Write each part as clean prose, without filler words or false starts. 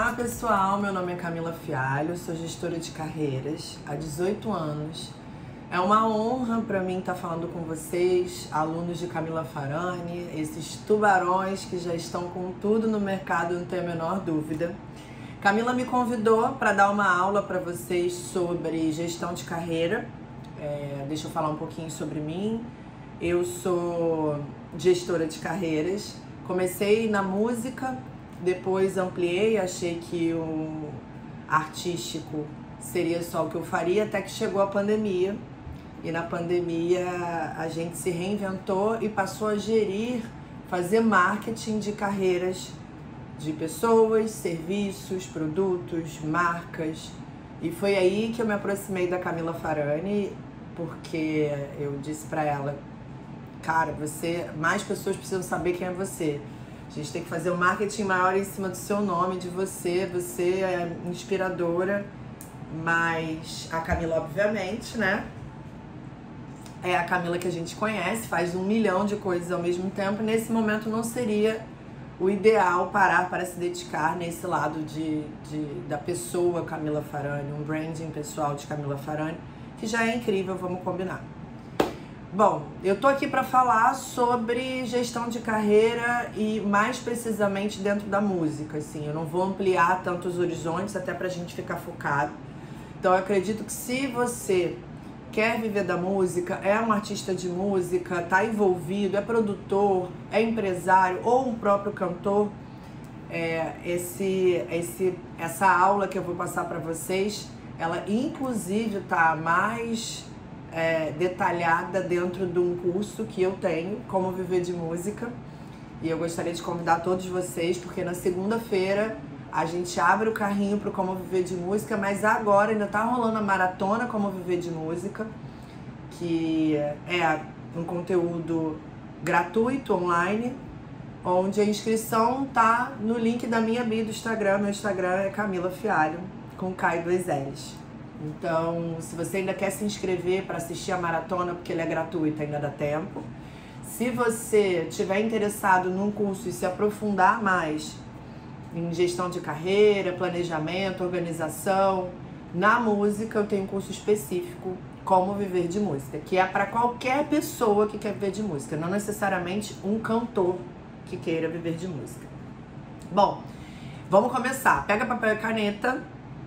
Olá pessoal, meu nome é Camila Fialho, sou gestora de carreiras há 18 anos. É uma honra para mim estar falando com vocês, alunos de Camila Farani, esses tubarões que já estão com tudo no mercado, não tenho a menor dúvida. Camila me convidou para dar uma aula para vocês sobre gestão de carreira. Deixa eu falar um pouquinho sobre mim. Eu sou gestora de carreiras, comecei na música, depois ampliei, achei que o artístico seria só o que eu faria, até que chegou a pandemia. E na pandemia a gente se reinventou e passou a gerir, fazer marketing de carreiras de pessoas, serviços, produtos, marcas. E foi aí que eu me aproximei da Camila Farani, porque eu disse pra ela: cara, mais pessoas precisam saber quem é você. A gente tem que fazer um marketing maior em cima do seu nome, de você. Você é inspiradora, mas a Camila, obviamente, né? É a Camila que a gente conhece, faz 1 milhão de coisas ao mesmo tempo. Nesse momento não seria o ideal parar para se dedicar nesse lado da pessoa Camila Farani, um branding pessoal de Camila Farani, que já é incrível, vamos combinar. Bom, eu tô aqui para falar sobre gestão de carreira e mais precisamente dentro da música, assim. Eu não vou ampliar tantos horizontes, até pra gente ficar focado. Então eu acredito que se você quer viver da música, é um artista de música, tá envolvido, é produtor, é empresário ou um próprio cantor, essa aula que eu vou passar para vocês, ela inclusive tá mais detalhada dentro de um curso que eu tenho, Como Viver de Música, e eu gostaria de convidar todos vocês, porque na segunda-feira a gente abre o carrinho para o Como Viver de Música, mas agora ainda tá rolando a maratona Como Viver de Música, que é um conteúdo gratuito, online, onde a inscrição tá no link da minha bio do Instagram. Meu Instagram é Camila Fialho, com K e 2 L's. Então, se você ainda quer se inscrever para assistir a maratona, porque ele é gratuito, ainda dá tempo. Se você estiver interessado num curso e se aprofundar mais em gestão de carreira, planejamento, organização, na música eu tenho um curso específico, Como Viver de Música, que é para qualquer pessoa que quer viver de música, não necessariamente um cantor que queira viver de música. Bom, vamos começar. Pega papel e caneta,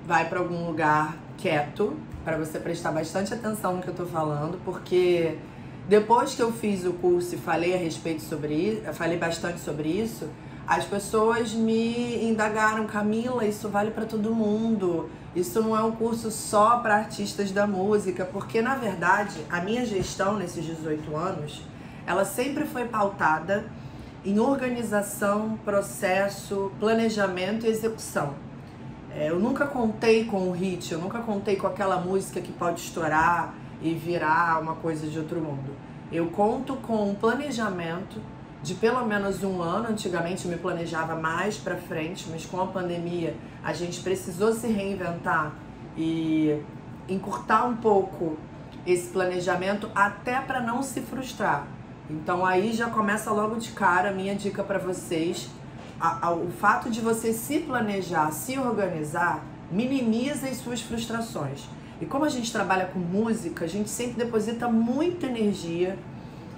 vai para algum lugar quieto, para você prestar bastante atenção no que eu tô falando, porque depois que eu fiz o curso e falei a respeito sobre isso, falei bastante sobre isso, as pessoas me indagaram: Camila, isso vale para todo mundo, isso não é um curso só para artistas da música, porque na verdade a minha gestão nesses 18 anos, ela sempre foi pautada em organização, processo, planejamento e execução. Eu nunca contei com o hit, eu nunca contei com aquela música que pode estourar e virar uma coisa de outro mundo. Eu conto com um planejamento de pelo menos 1 ano. Antigamente eu me planejava mais pra frente, mas com a pandemia a gente precisou se reinventar e encurtar um pouco esse planejamento até para não se frustrar. Então aí já começa logo de cara a minha dica para vocês. O fato de você se planejar, se organizar, minimiza as suas frustrações. E como a gente trabalha com música, a gente sempre deposita muita energia,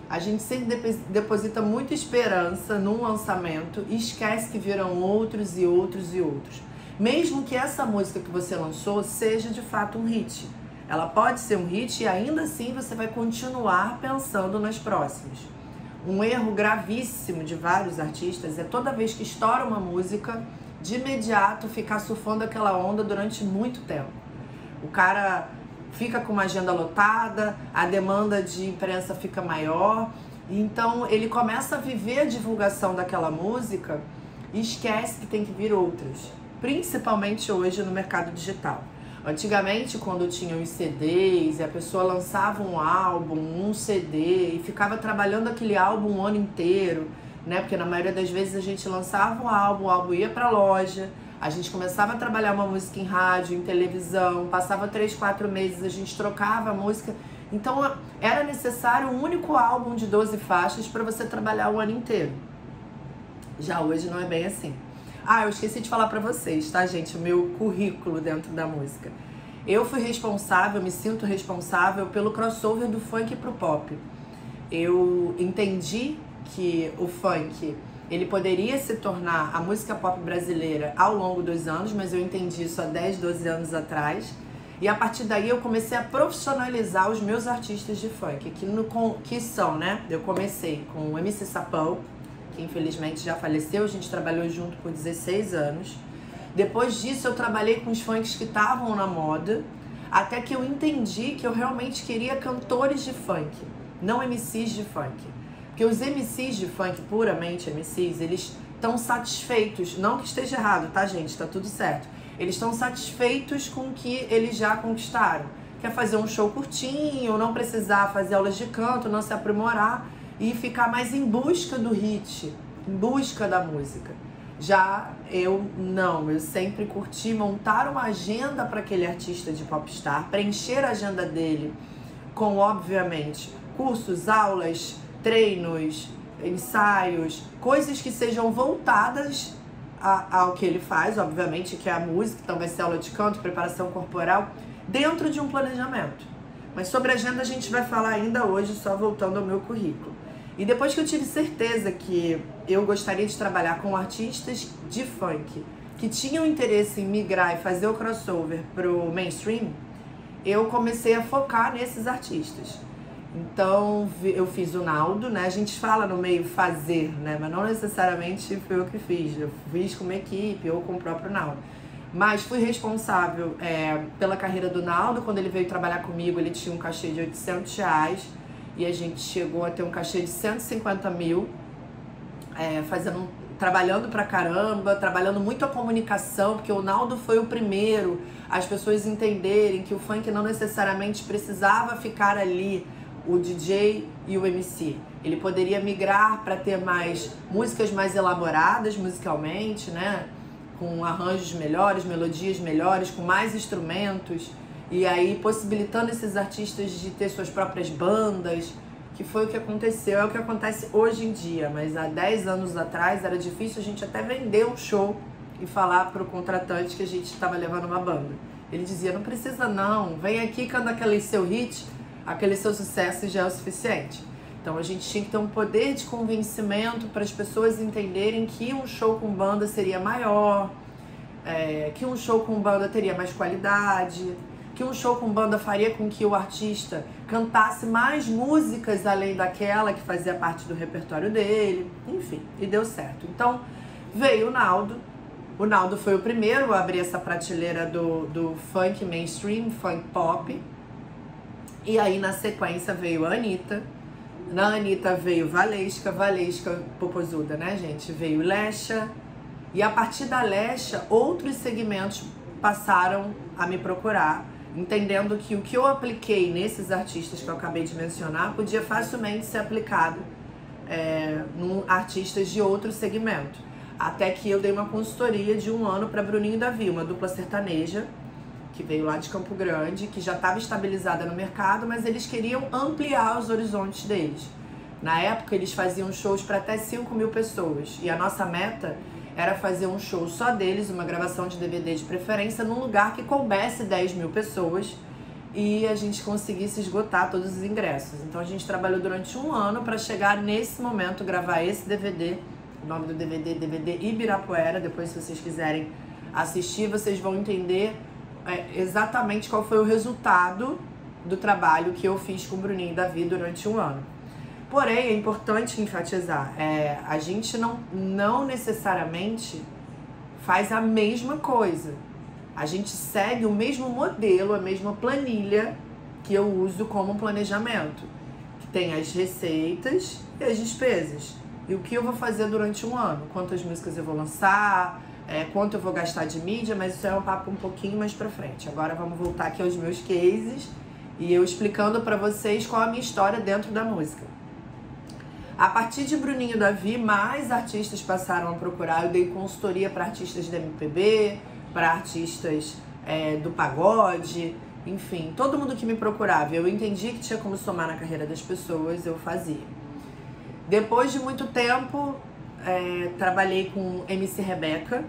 a gente sempre deposita muita esperança num lançamento e esquece que virão outros e outros e outros. Mesmo que essa música que você lançou seja de fato um hit. Ela pode ser um hit e ainda assim você vai continuar pensando nas próximas. Um erro gravíssimo de vários artistas é toda vez que estoura uma música, de imediato ficar surfando aquela onda durante muito tempo. O cara fica com uma agenda lotada, a demanda de imprensa fica maior, então ele começa a viver a divulgação daquela música e esquece que tem que vir outras, principalmente hoje no mercado digital. Antigamente, quando tinham os CDs e a pessoa lançava um álbum, um CD e ficava trabalhando aquele álbum o ano inteiro, né? Porque na maioria das vezes a gente lançava um álbum, o álbum ia pra loja, a gente começava a trabalhar uma música em rádio, em televisão, passava 3, 4 meses, a gente trocava a música. Então era necessário um único álbum de 12 faixas para você trabalhar o ano inteiro. Já hoje não é bem assim. Ah, eu esqueci de falar pra vocês, tá, gente? O meu currículo dentro da música. Eu fui responsável, me sinto responsável pelo crossover do funk pro pop. Eu entendi que o funk, ele poderia se tornar a música pop brasileira ao longo dos anos, mas eu entendi isso há 10, 12 anos atrás. E a partir daí eu comecei a profissionalizar os meus artistas de funk, que são, né? Eu comecei com o MC Sapão, que infelizmente já faleceu, a gente trabalhou junto por 16 anos. Depois disso eu trabalhei com os funks que estavam na moda, até que eu entendi que eu realmente queria cantores de funk, não MCs de funk. Porque os MCs de funk, puramente MCs, eles estão satisfeitos, não que esteja errado, tá, gente? Tá tudo certo. Eles estão satisfeitos com o que eles já conquistaram. Quer fazer um show curtinho, não precisar fazer aulas de canto, não se aprimorar e ficar mais em busca do hit, em busca da música. Já eu não, eu sempre curti montar uma agenda para aquele artista de popstar, preencher a agenda dele com, obviamente, cursos, aulas, treinos, ensaios, coisas que sejam voltadas ao que ele faz, obviamente, que é a música, então vai ser aula de canto, preparação corporal, dentro de um planejamento. Mas sobre a agenda a gente vai falar ainda hoje, só voltando ao meu currículo. E depois que eu tive certeza que eu gostaria de trabalhar com artistas de funk que tinham interesse em migrar e fazer o crossover pro mainstream, eu comecei a focar nesses artistas. Então eu fiz o Naldo, né? A gente fala no meio fazer, né? Mas não necessariamente foi eu que fiz. Eu fiz com uma equipe ou com o próprio Naldo. Mas fui responsável pela carreira do Naldo. Quando ele veio trabalhar comigo, ele tinha um cachê de R$800 e a gente chegou a ter um cachê de 150 mil, trabalhando pra caramba, trabalhando muito a comunicação, porque o Naldo foi o primeiro as pessoas entenderem que o funk não necessariamente precisava ficar ali o DJ e o MC. Ele poderia migrar para ter músicas mais elaboradas musicalmente, né? Com arranjos melhores, melodias melhores, com mais instrumentos, e aí possibilitando esses artistas de ter suas próprias bandas, que foi o que aconteceu, é o que acontece hoje em dia, mas há 10 anos atrás era difícil a gente até vender um show e falar para o contratante que a gente estava levando uma banda. Ele dizia, não precisa não, vem aqui, canta aquele seu hit, aquele seu sucesso já é o suficiente. Então a gente tinha que ter um poder de convencimento para as pessoas entenderem que um show com banda seria maior, que um show com banda teria mais qualidade, que um show com banda faria com que o artista cantasse mais músicas além daquela que fazia parte do repertório dele, enfim, e deu certo. Então veio o Naldo foi o primeiro a abrir essa prateleira do funk mainstream, funk pop, e aí na sequência veio a Anitta. Na Anitta veio Valesca popozuda, né, gente? Veio Lecha. E a partir da Lecha, outros segmentos passaram a me procurar, entendendo que o que eu apliquei nesses artistas que eu acabei de mencionar podia facilmente ser aplicado em artistas de outro segmento. Até que eu dei uma consultoria de 1 ano para Bruninho e Davi, uma dupla sertaneja, que veio lá de Campo Grande, que já estava estabilizada no mercado, mas eles queriam ampliar os horizontes deles. Na época, eles faziam shows para até 5 mil pessoas, e a nossa meta era fazer um show só deles, uma gravação de DVD de preferência, num lugar que coubesse 10 mil pessoas, e a gente conseguisse esgotar todos os ingressos. Então a gente trabalhou durante 1 ano para chegar nesse momento, gravar esse DVD, o nome do DVD Ibirapuera. Depois, se vocês quiserem assistir, vocês vão entender exatamente qual foi o resultado do trabalho que eu fiz com o Bruninho e Davi durante 1 ano. Porém, é importante enfatizar, a gente não necessariamente faz a mesma coisa. A gente segue o mesmo modelo, a mesma planilha que eu uso como planejamento, que tem as receitas e as despesas. E o que eu vou fazer durante 1 ano, quantas músicas eu vou lançar, quanto eu vou gastar de mídia, mas isso é um papo um pouquinho mais pra frente. Agora vamos voltar aqui aos meus cases e eu explicando pra vocês qual a minha história dentro da música. A partir de Bruninho e Davi, mais artistas passaram a procurar. Eu dei consultoria para artistas da MPB, para artistas do pagode, enfim, todo mundo que me procurava. Eu entendi que tinha como somar na carreira das pessoas, eu fazia. Depois de muito tempo, trabalhei com MC Rebeca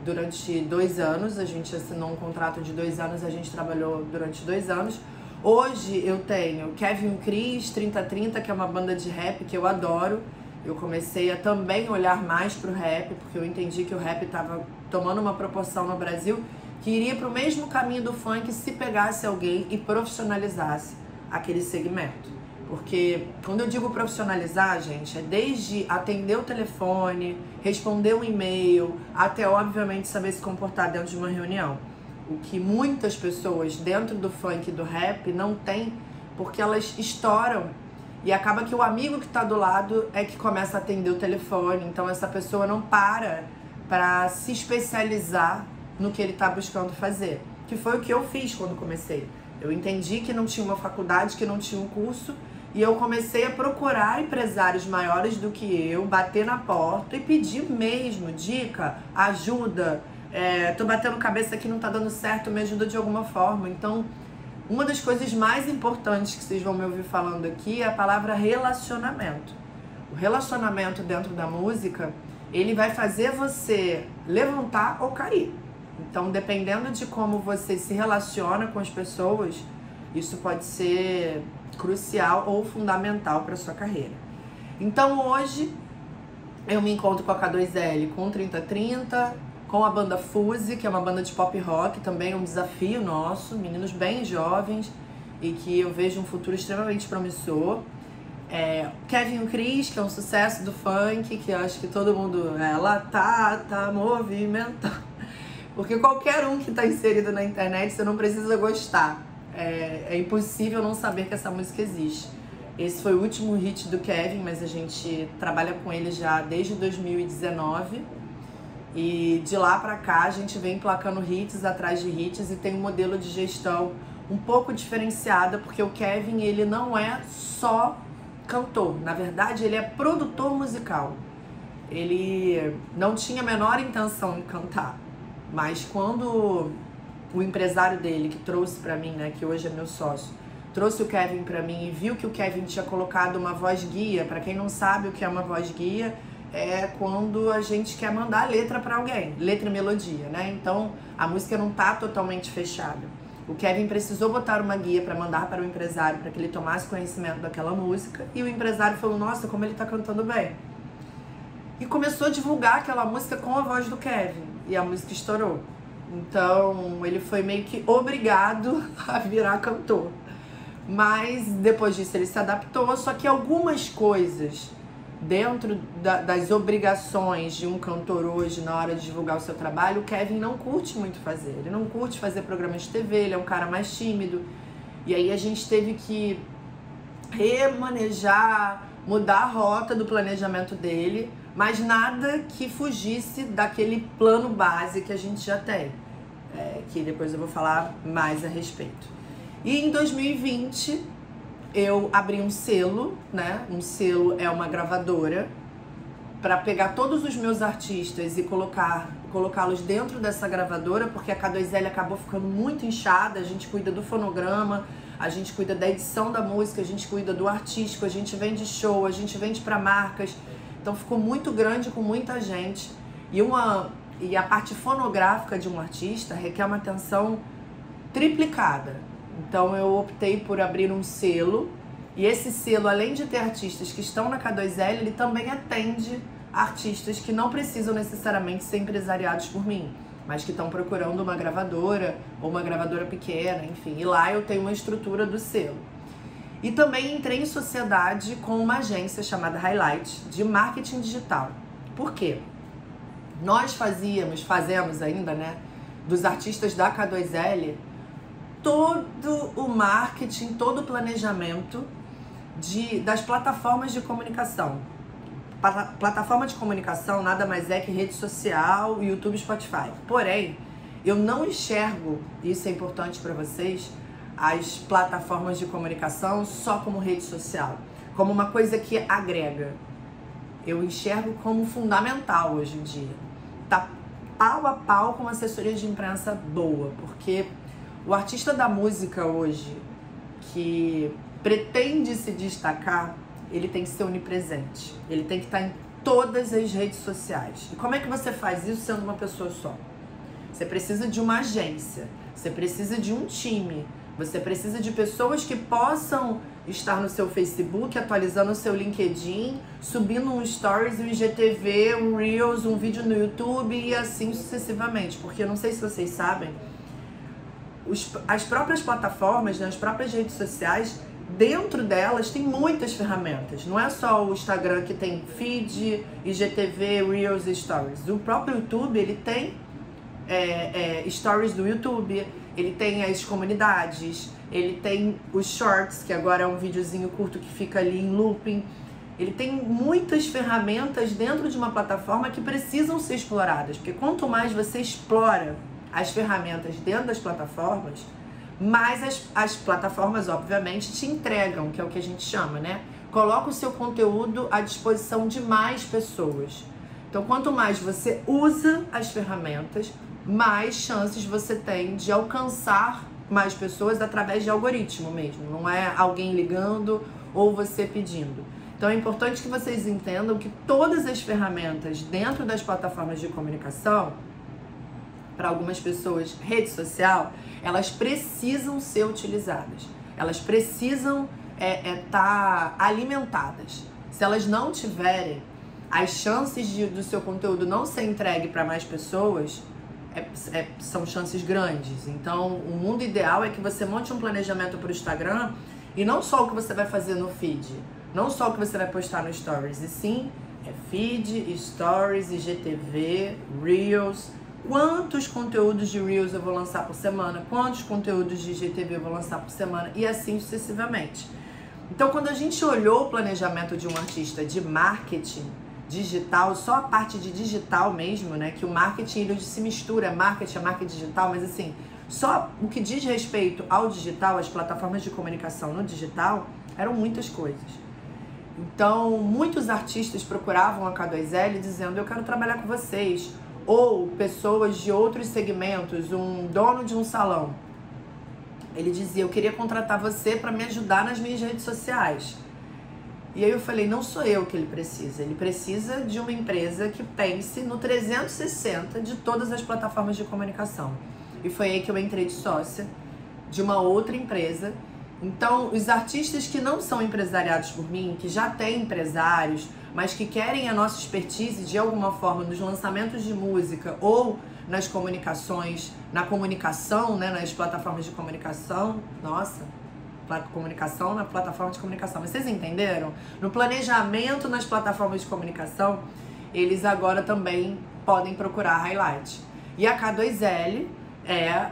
durante 2 anos. A gente assinou um contrato de 2 anos, a gente trabalhou durante 2 anos. Hoje eu tenho Kevin Cris, 3030, que é uma banda de rap que eu adoro. Eu comecei a também olhar mais pro rap, porque eu entendi que o rap estava tomando uma proporção no Brasil que iria pro mesmo caminho do funk se pegasse alguém e profissionalizasse aquele segmento. Porque quando eu digo profissionalizar, gente, é desde atender o telefone, responder um e-mail, até obviamente saber se comportar dentro de uma reunião. O que muitas pessoas dentro do funk e do rap não têm, porque elas estouram e acaba que o amigo que está do lado é que começa a atender o telefone. Então essa pessoa não para se especializar no que ele está buscando fazer. Que foi o que eu fiz quando comecei. Eu entendi que não tinha uma faculdade, que não tinha um curso, e eu comecei a procurar empresários maiores do que eu, bater na porta e pedir mesmo dica, ajuda. Tô batendo cabeça aqui, não tá dando certo, me ajuda de alguma forma. Então, uma das coisas mais importantes que vocês vão me ouvir falando aqui é a palavra relacionamento. O relacionamento dentro da música, ele vai fazer você levantar ou cair. Então, dependendo de como você se relaciona com as pessoas, isso pode ser crucial ou fundamental para sua carreira. Então, hoje, eu me encontro com a K2L com 3030, com a banda Fuse, que é uma banda de pop rock, também um desafio nosso, meninos bem jovens e que eu vejo um futuro extremamente promissor. Kevin Cris, que é um sucesso do funk, que eu acho que todo mundo, ela tá movimentando. Porque qualquer um que tá inserido na internet, você não precisa gostar. É impossível não saber que essa música existe. Esse foi o último hit do Kevin, mas a gente trabalha com ele já desde 2019. E de lá pra cá a gente vem emplacando hits atrás de hits e tem um modelo de gestão um pouco diferenciada, porque o Kevin, ele não é só cantor. Na verdade, ele é produtor musical. Ele não tinha a menor intenção de cantar. Mas quando o empresário dele, que trouxe pra mim, né, que hoje é meu sócio, trouxe o Kevin pra mim e viu que o Kevin tinha colocado uma voz guia. Pra quem não sabe o que é uma voz guia, é quando a gente quer mandar a letra pra alguém, letra e melodia, né? Então a música não tá totalmente fechada. O Kevin precisou botar uma guia pra mandar para o empresário, para que ele tomasse conhecimento daquela música, e o empresário falou: nossa, como ele tá cantando bem. E começou a divulgar aquela música com a voz do Kevin, e a música estourou. Então ele foi meio que obrigado a virar cantor. Mas depois disso ele se adaptou, só que algumas coisas dentro das obrigações de um cantor hoje na hora de divulgar o seu trabalho, o Kevin não curte muito fazer. Ele não curte fazer programas de TV, ele é um cara mais tímido. E aí a gente teve que remanejar, mudar a rota do planejamento dele, mas nada que fugisse daquele plano base que a gente já tem, que depois eu vou falar mais a respeito. E em 2020 eu abri um selo, né? Um selo é uma gravadora, para pegar todos os meus artistas e colocá-los dentro dessa gravadora, porque a K2L acabou ficando muito inchada. A gente cuida do fonograma, a gente cuida da edição da música, a gente cuida do artístico, a gente vende show, a gente vende para marcas. Então ficou muito grande com muita gente. E a parte fonográfica de um artista requer uma atenção triplicada. Então eu optei por abrir um selo, e esse selo, além de ter artistas que estão na K2L, ele também atende artistas que não precisam necessariamente ser empresariados por mim, mas que estão procurando uma gravadora ou uma gravadora pequena, enfim. E lá eu tenho uma estrutura do selo. E também entrei em sociedade com uma agência chamada Highlight, de marketing digital. Por quê? Nós fazemos ainda, né, dos artistas da K2L, todo o marketing, todo o planejamento das plataformas de comunicação. Plataforma de comunicação nada mais é que rede social, YouTube, Spotify. Porém, eu não enxergo, isso é importante para vocês, as plataformas de comunicação só como rede social, como uma coisa que agrega. Eu enxergo como fundamental hoje em dia. Tá pau a pau com uma assessoria de imprensa boa, porque o artista da música hoje, que pretende se destacar, ele tem que ser onipresente. Ele tem que estar em todas as redes sociais. E como é que você faz isso sendo uma pessoa só? Você precisa de uma agência, você precisa de um time, você precisa de pessoas que possam estar no seu Facebook, atualizando o seu LinkedIn, subindo um Stories, um IGTV, um Reels, um vídeo no YouTube e assim sucessivamente. Porque eu não sei se vocês sabem, as próprias plataformas, né, as próprias redes sociais, dentro delas tem muitas ferramentas. Não é só o Instagram que tem feed, IGTV, Reels e Stories. O próprio YouTube, ele tem Stories do YouTube, ele tem as comunidades, ele tem os Shorts, que agora é um videozinho curto que fica ali em looping. Ele tem muitas ferramentas dentro de uma plataforma que precisam ser exploradas, porque quanto mais você explora as ferramentas dentro das plataformas, mais as plataformas, obviamente, te entregam, que é o que a gente chama, né? Coloca o seu conteúdo à disposição de mais pessoas. Então, quanto mais você usa as ferramentas, mais chances você tem de alcançar mais pessoas através de algoritmo mesmo. Não é alguém ligando ou você pedindo. Então, é importante que vocês entendam que todas as ferramentas dentro das plataformas de comunicação, para algumas pessoas, rede social, elas precisam ser utilizadas. Elas precisam estar alimentadas. Se elas não tiverem, as chances do seu conteúdo não ser entregue para mais pessoas são chances grandes. Então, o mundo ideal é que você monte um planejamento para o Instagram e não só o que você vai fazer no feed, não só o que você vai postar no Stories, e sim feed, Stories, IGTV, Reels. Quantos conteúdos de Reels eu vou lançar por semana, quantos conteúdos de IGTV eu vou lançar por semana e assim sucessivamente. Então, quando a gente olhou o planejamento de um artista de marketing digital, só a parte de digital mesmo, né, que o marketing ele se mistura, marketing digital, mas assim, só o que diz respeito ao digital, as plataformas de comunicação no digital, eram muitas coisas. Então, muitos artistas procuravam a K2L dizendo, eu quero trabalhar com vocês. Ou pessoas de outros segmentos, um dono de um salão, ele dizia, eu queria contratar você para me ajudar nas minhas redes sociais. E aí eu falei, não sou eu que ele precisa de uma empresa que pense no 360 de todas as plataformas de comunicação. E foi aí que eu entrei de sócia de uma outra empresa. Então, os artistas que não são empresariados por mim, que já têm empresários, mas que querem a nossa expertise de alguma forma nos lançamentos de música ou nas comunicações, na comunicação, né, nas plataformas de comunicação, comunicação na plataforma de comunicação, mas vocês entenderam? No planejamento nas plataformas de comunicação, eles agora também podem procurar Highlight. E a K2L é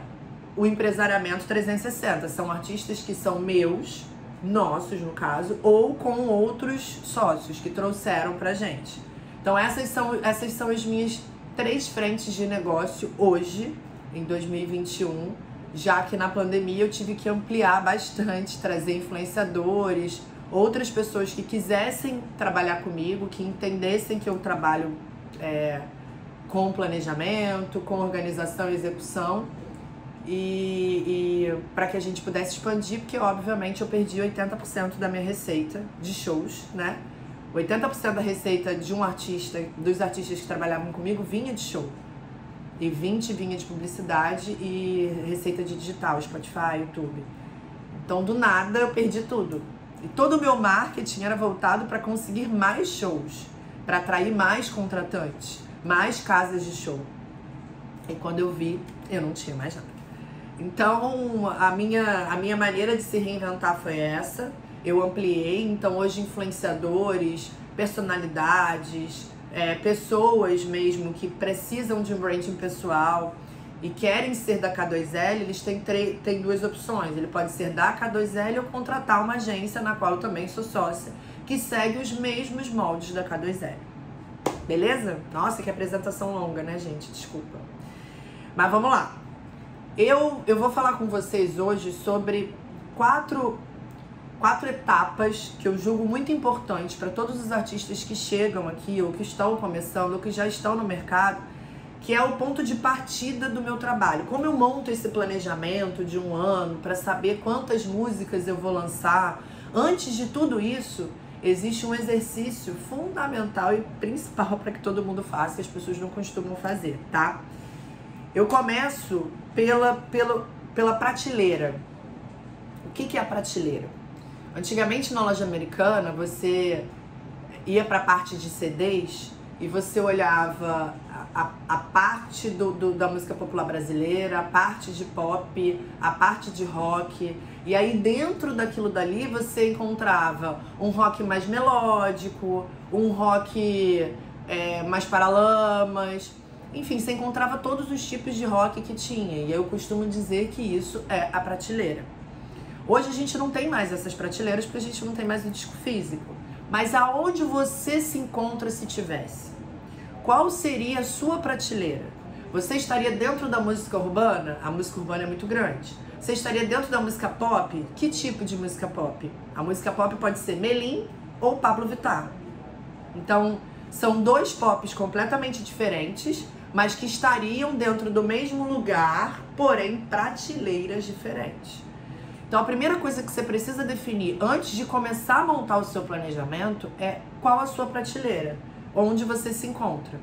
o empresariamento 360, são artistas que são meus, nossos no caso, ou com outros sócios que trouxeram pra gente. Então essas são as minhas 3 frentes de negócio hoje, em 2021, já que na pandemia eu tive que ampliar bastante, trazer influenciadores, outras pessoas que quisessem trabalhar comigo, que entendessem que eu trabalho com planejamento, com organização e execução, e para que a gente pudesse expandir, porque obviamente eu perdi 80% da minha receita de shows, né? 80% da receita de um artista, dos artistas que trabalhavam comigo, vinha de show. E 20% vinha de publicidade e receita de digital, Spotify, YouTube. Então, do nada, eu perdi tudo. E todo o meu marketing era voltado para conseguir mais shows, para atrair mais contratantes, mais casas de show. E quando eu vi, eu não tinha mais nada. Então, a minha maneira de se reinventar foi essa. Eu ampliei, então hoje influenciadores, personalidades, pessoas mesmo que precisam de um branding pessoal e querem ser da K2L, eles têm 2 opções. Ele pode ser da K2L ou contratar uma agência na qual eu também sou sócia, que segue os mesmos moldes da K2L. Beleza? Nossa, que apresentação longa, né, gente? Desculpa. Mas vamos lá. Eu vou falar com vocês hoje sobre quatro etapas que eu julgo muito importantes para todos os artistas que chegam aqui, ou que estão começando, ou que já estão no mercado, que é o ponto de partida do meu trabalho. Como eu monto esse planejamento de um ano para saber quantas músicas eu vou lançar. Antes de tudo isso, existe um exercício fundamental e principal para que todo mundo faça, que as pessoas não costumam fazer, tá? Eu começo pela prateleira. O que é a prateleira? Antigamente, na loja americana, você ia para a parte de CDs e você olhava a parte da música popular brasileira, a parte de pop, a parte de rock. E aí dentro daquilo dali você encontrava um rock mais melódico, um rock mais paralamas. Enfim, você encontrava todos os tipos de rock que tinha. E eu costumo dizer que isso é a prateleira. Hoje a gente não tem mais essas prateleiras porque a gente não tem mais o disco físico. Mas aonde você se encontra se tivesse? Qual seria a sua prateleira? Você estaria dentro da música urbana? A música urbana é muito grande. Você estaria dentro da música pop? Que tipo de música pop? A música pop pode ser Melim ou Pablo Vittar. Então, são dois pops completamente diferentes, mas que estariam dentro do mesmo lugar, porém prateleiras diferentes. Então, a primeira coisa que você precisa definir antes de começar a montar o seu planejamento é qual a sua prateleira, onde você se encontra.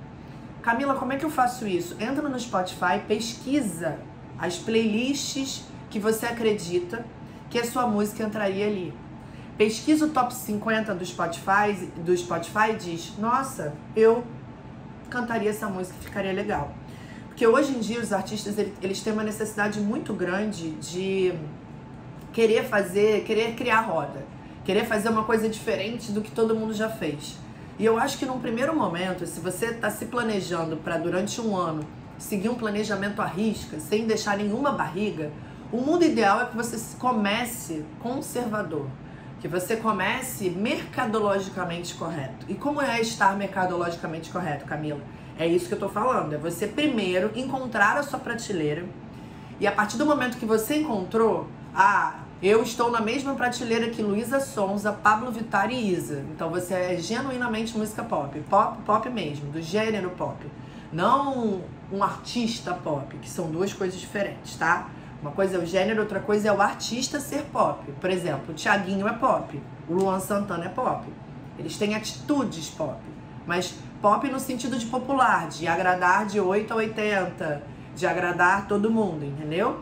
Camila, como é que eu faço isso? Entra no Spotify, pesquisa as playlists que você acredita que a sua música entraria ali. Pesquisa o top 50 do Spotify e diz, nossa, eu cantaria essa música, ficaria legal. Porque hoje em dia os artistas eles têm uma necessidade muito grande de querer criar roda, querer fazer uma coisa diferente do que todo mundo já fez. E eu acho que num primeiro momento, se você está se planejando para durante um ano seguir um planejamento à risca, sem deixar nenhuma barriga, o mundo ideal é que você comece conservador, que você comece mercadologicamente correto. E como é estar mercadologicamente correto, Camila? É isso que eu tô falando, é você primeiro encontrar a sua prateleira e a partir do momento que você encontrou, eu estou na mesma prateleira que Luísa Sonza, Pablo Vittar e Isa. Então você é genuinamente música pop, pop mesmo, do gênero pop. Não um artista pop, que são duas coisas diferentes, tá? Uma coisa é o gênero, outra coisa é o artista ser pop. Por exemplo, o Thiaguinho é pop, o Luan Santana é pop. Eles têm atitudes pop, mas pop no sentido de popular, de agradar de 8 a 80, de agradar todo mundo, entendeu?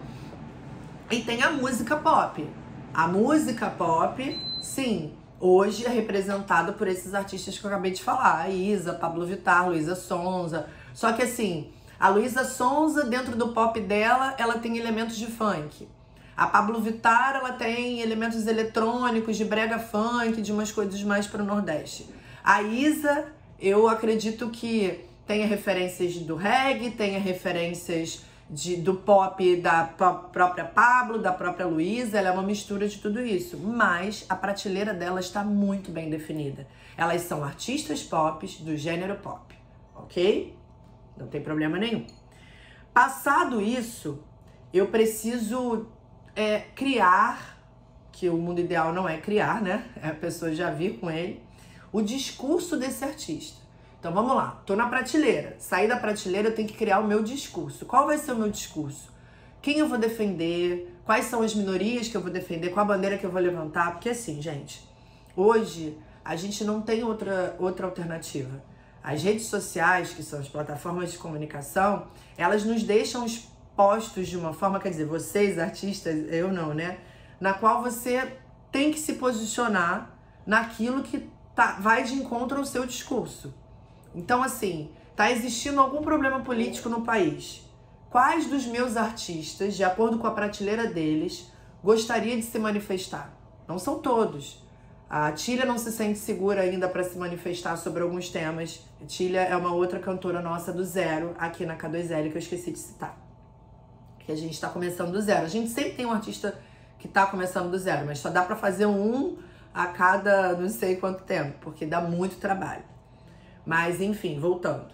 E tem a música pop. A música pop, sim, hoje é representada por esses artistas que eu acabei de falar. A Isa, Pablo Vittar, Luísa Sonza. Só que assim, a Luísa Sonza, dentro do pop dela, ela tem elementos de funk. A Pablo Vittar, ela tem elementos eletrônicos, de brega funk, de umas coisas mais para o Nordeste. A Isa, eu acredito que tenha referências do reggae, tenha referências do pop da própria Pablo, da própria Luísa, ela é uma mistura de tudo isso, mas a prateleira dela está muito bem definida. Elas são artistas pop do gênero pop, ok? Não tem problema nenhum. Passado isso, eu preciso criar, que o mundo ideal não é criar, né? A pessoa já vir com ele, o discurso desse artista. Então vamos lá, tô na prateleira, saí da prateleira, eu tenho que criar o meu discurso. Qual vai ser o meu discurso? Quem eu vou defender? Quais são as minorias que eu vou defender? Qual a bandeira que eu vou levantar? Porque assim, gente, hoje a gente não tem outra alternativa. As redes sociais, que são as plataformas de comunicação, elas nos deixam expostos de uma forma, quer dizer, vocês artistas, eu não, né? Na qual você tem que se posicionar naquilo que vai de encontro ao seu discurso. Então, assim, tá existindo algum problema político no país. Quais dos meus artistas, de acordo com a prateleira deles, gostaria de se manifestar? Não são todos. A Tília não se sente segura ainda para se manifestar sobre alguns temas. A Tília é uma outra cantora nossa do zero, aqui na K2L, que eu esqueci de citar. Que a gente tá começando do zero. A gente sempre tem um artista que tá começando do zero, mas só dá para fazer um a cada não sei quanto tempo, porque dá muito trabalho. Mas, enfim, voltando.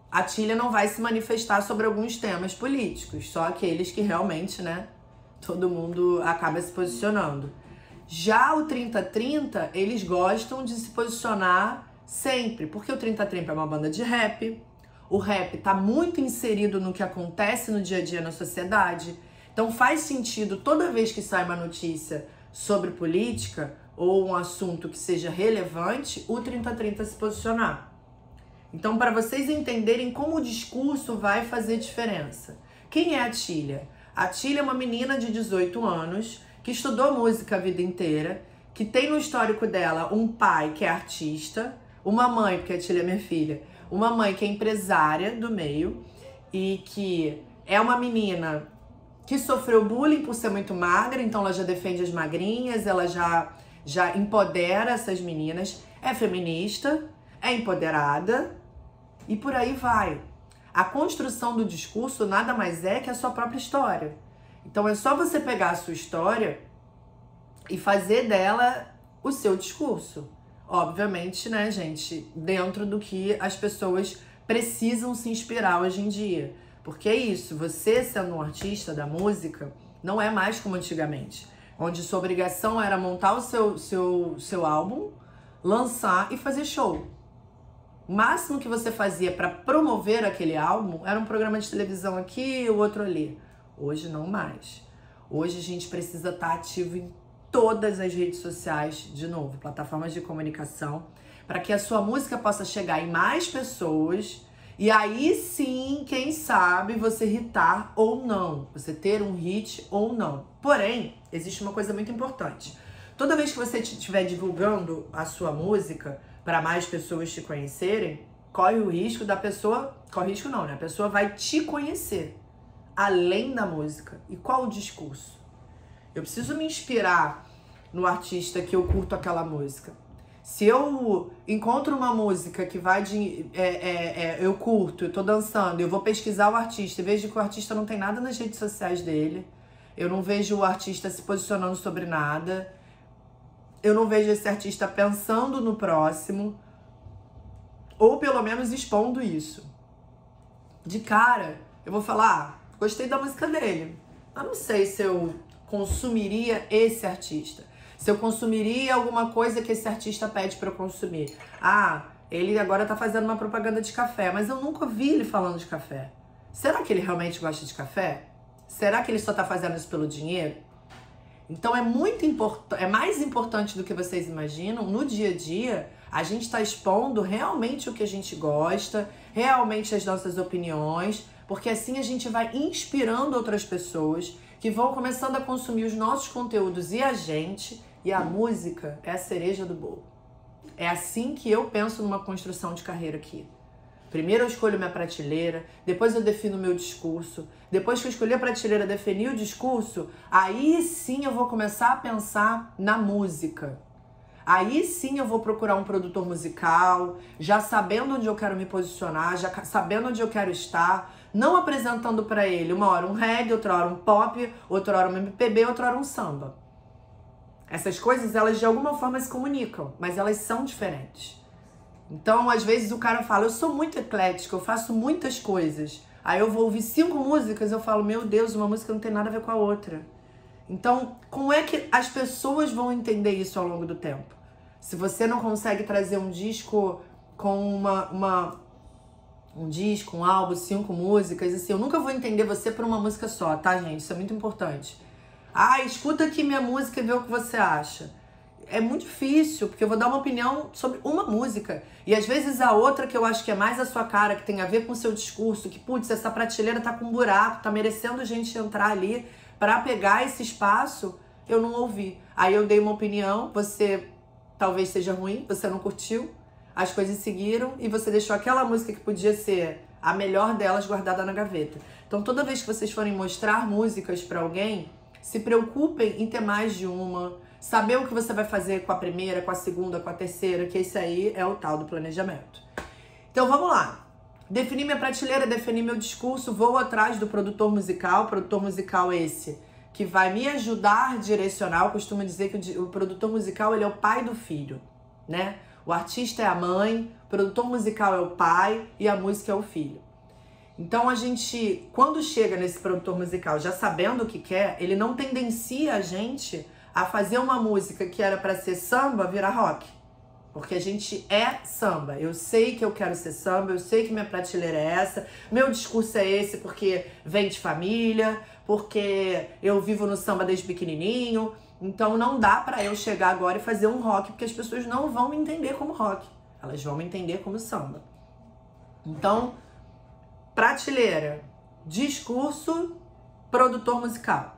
A Tília não vai se manifestar sobre alguns temas políticos, só aqueles que realmente, né, todo mundo acaba se posicionando. Já o 3030, eles gostam de se posicionar sempre, porque o 3030 é uma banda de rap, o rap tá muito inserido no que acontece no dia a dia na sociedade, então faz sentido toda vez que sai uma notícia sobre política ou um assunto que seja relevante, o 30-30 se posicionar. Então, para vocês entenderem como o discurso vai fazer diferença. Quem é a Tília? A Tília é uma menina de 18 anos que estudou música a vida inteira, que tem no histórico dela um pai que é artista, uma mãe, porque a Tília é minha filha, uma mãe que é empresária do meio e que é uma menina que sofreu bullying por ser muito magra, então ela já defende as magrinhas, ela já empodera essas meninas, é feminista, é empoderada e por aí vai. A construção do discurso nada mais é que a sua própria história. Então é só você pegar a sua história e fazer dela o seu discurso. Obviamente, né, gente, dentro do que as pessoas precisam se inspirar hoje em dia. Porque é isso, você sendo um artista da música, não é mais como antigamente, onde sua obrigação era montar o seu álbum, lançar e fazer show. O máximo que você fazia para promover aquele álbum era um programa de televisão aqui, o outro ali. Hoje não mais. Hoje a gente precisa estar ativo em todas as redes sociais, de novo, plataformas de comunicação, para que a sua música possa chegar em mais pessoas e aí sim, quem sabe, você hitar ou não, você ter um hit ou não. Porém, existe uma coisa muito importante. Toda vez que você estiver divulgando a sua música para mais pessoas te conhecerem, corre o risco da pessoa... Corre risco não, né? A pessoa vai te conhecer além da música. E qual o discurso? Eu preciso me inspirar no artista que eu curto aquela música. Se eu encontro uma música que vai de... eu curto, eu tô dançando, eu vou pesquisar o artista e vejo que o artista não tem nada nas redes sociais dele, eu não vejo o artista se posicionando sobre nada, eu não vejo esse artista pensando no próximo, ou pelo menos expondo isso. De cara, eu vou falar, gostei da música dele, eu não sei se eu consumiria esse artista. Se eu consumiria alguma coisa que esse artista pede pra eu consumir. Ah, ele agora tá fazendo uma propaganda de café, mas eu nunca vi ele falando de café. Será que ele realmente gosta de café? Será que ele só tá fazendo isso pelo dinheiro? Então é muito importante, é mais importante do que vocês imaginam, no dia a dia, a gente tá expondo realmente o que a gente gosta, realmente as nossas opiniões, porque assim a gente vai inspirando outras pessoas que vão começando a consumir os nossos conteúdos e a gente... E a música é a cereja do bolo. É assim que eu penso numa construção de carreira aqui. Primeiro eu escolho minha prateleira, depois eu defino o meu discurso. Depois que eu escolhi a prateleira, defini o discurso, aí sim eu vou começar a pensar na música. Aí sim eu vou procurar um produtor musical, já sabendo onde eu quero me posicionar, já sabendo onde eu quero estar, não apresentando para ele uma hora um reggae, outra hora um pop, outra hora um MPB, outra hora um samba. Essas coisas, elas de alguma forma se comunicam, mas elas são diferentes. Então, às vezes o cara fala, eu sou muito eclético, eu faço muitas coisas. Aí eu vou ouvir 5 músicas, eu falo, meu Deus, uma música não tem nada a ver com a outra. Então, como é que as pessoas vão entender isso ao longo do tempo? Se você não consegue trazer um disco com um álbum, 5 músicas, assim, eu nunca vou entender você por uma música só, tá, gente? Isso é muito importante. Ah, escuta aqui minha música e vê o que você acha. É muito difícil, porque eu vou dar uma opinião sobre uma música. E às vezes a outra que eu acho que é mais a sua cara, que tem a ver com o seu discurso, que, putz, essa prateleira tá com um buraco, tá merecendo gente entrar ali pra pegar esse espaço, eu não ouvi. Aí eu dei uma opinião, você talvez seja ruim, você não curtiu, as coisas seguiram e você deixou aquela música que podia ser a melhor delas guardada na gaveta. Então toda vez que vocês forem mostrar músicas pra alguém, se preocupem em ter mais de uma, saber o que você vai fazer com a primeira, com a segunda, com a terceira, que esse aí é o tal do planejamento. Então vamos lá. Defini minha prateleira, defini meu discurso, vou atrás do produtor musical esse que vai me ajudar a direcionar. Eu costumo dizer que o produtor musical ele é o pai do filho, né? O artista é a mãe, o produtor musical é o pai e a música é o filho. Então a gente, quando chega nesse produtor musical já sabendo o que quer, ele não tendencia a gente a fazer uma música que era pra ser samba virar rock. Porque a gente é samba. Eu sei que eu quero ser samba, eu sei que minha prateleira é essa, meu discurso é esse porque vem de família, porque eu vivo no samba desde pequenininho. Então não dá pra eu chegar agora e fazer um rock, porque as pessoas não vão me entender como rock. Elas vão me entender como samba. Então, prateleira, discurso, produtor musical.